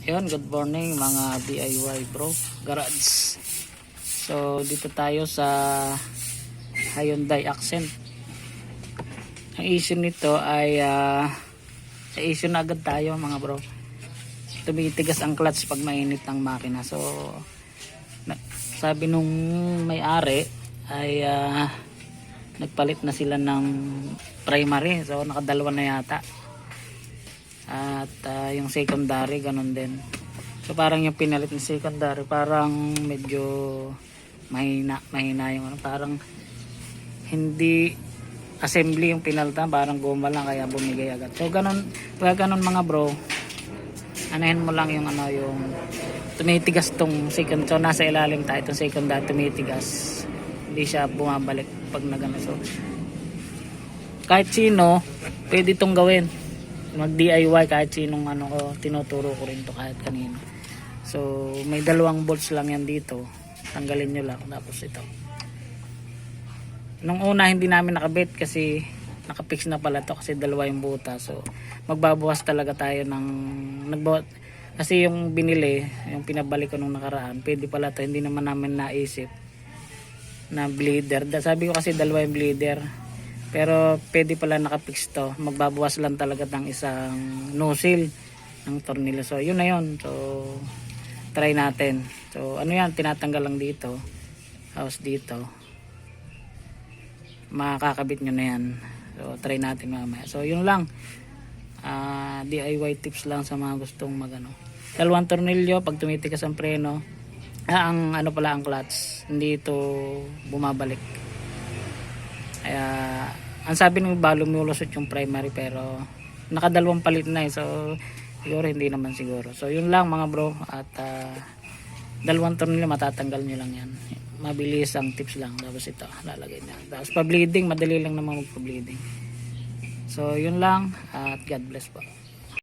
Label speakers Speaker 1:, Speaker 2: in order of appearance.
Speaker 1: Yun, good morning mga DIY bro, garage. So dito tayo sa Hyundai Accent. Ang issue nito ay sa issue na agad tayo mga bro. Tumitigas ang clutch pag mainit ang makina. So sabi nung may-ari ay nagpalit na sila ng primary. So nakadalawa na yata. At yung secondary ganun din. So parang yung pinalit ng secondary parang medyo mahina yung ano, parang hindi assembly yung pinalitan, parang goma lang kaya bumigay agad. So ganun, pag ganun mga bro, anahin mo lang yung ano, yung tumitigas tong second. So nasa ilalim tayo itong secondary, tumitigas, hindi siya bumabalik pag nagano. So kahit sino pwede itong gawin, mag DIY, kahit sinong ano ko, tinuturo ko rin to kahit kanino. So may dalawang bolts lang yan dito, tanggalin nyo lang, tapos ito. Nung una hindi namin nakabit kasi nakapix na pala to kasi dalawa yung buta. So magbabawas talaga tayo ng kasi yung binili, yung pinabalik ko nung nakaraan, pwede pala to, hindi naman namin naisip na bleeder. Sabi ko kasi dalawa yung bleeder, pero pwede pala nakapix to. Magbabawas lang talaga ng isang nozzle ng tornilyo. So yun na yun. So try natin. So ano yan, tinatanggal lang dito, house dito, makakabit nyo na yan. So try natin mamaya. So yun lang, DIY tips lang sa mga gustong magano. Dalawang tornilyo pag tumitigas ang preno, ang ano pala ang clutch, hindi ito bumabalik. Kaya ang sabi ng iba lumulusot yung primary, pero nakadalawang palit na so siguro hindi naman siguro. So yun lang mga bro, at dalawang tornilyo matatanggal nyo lang yan. Mabilis ang tips lang. Tapos ito lalagay na, tapos pa bleeding, madali lang naman magpa bleeding. So yun lang, at God bless po.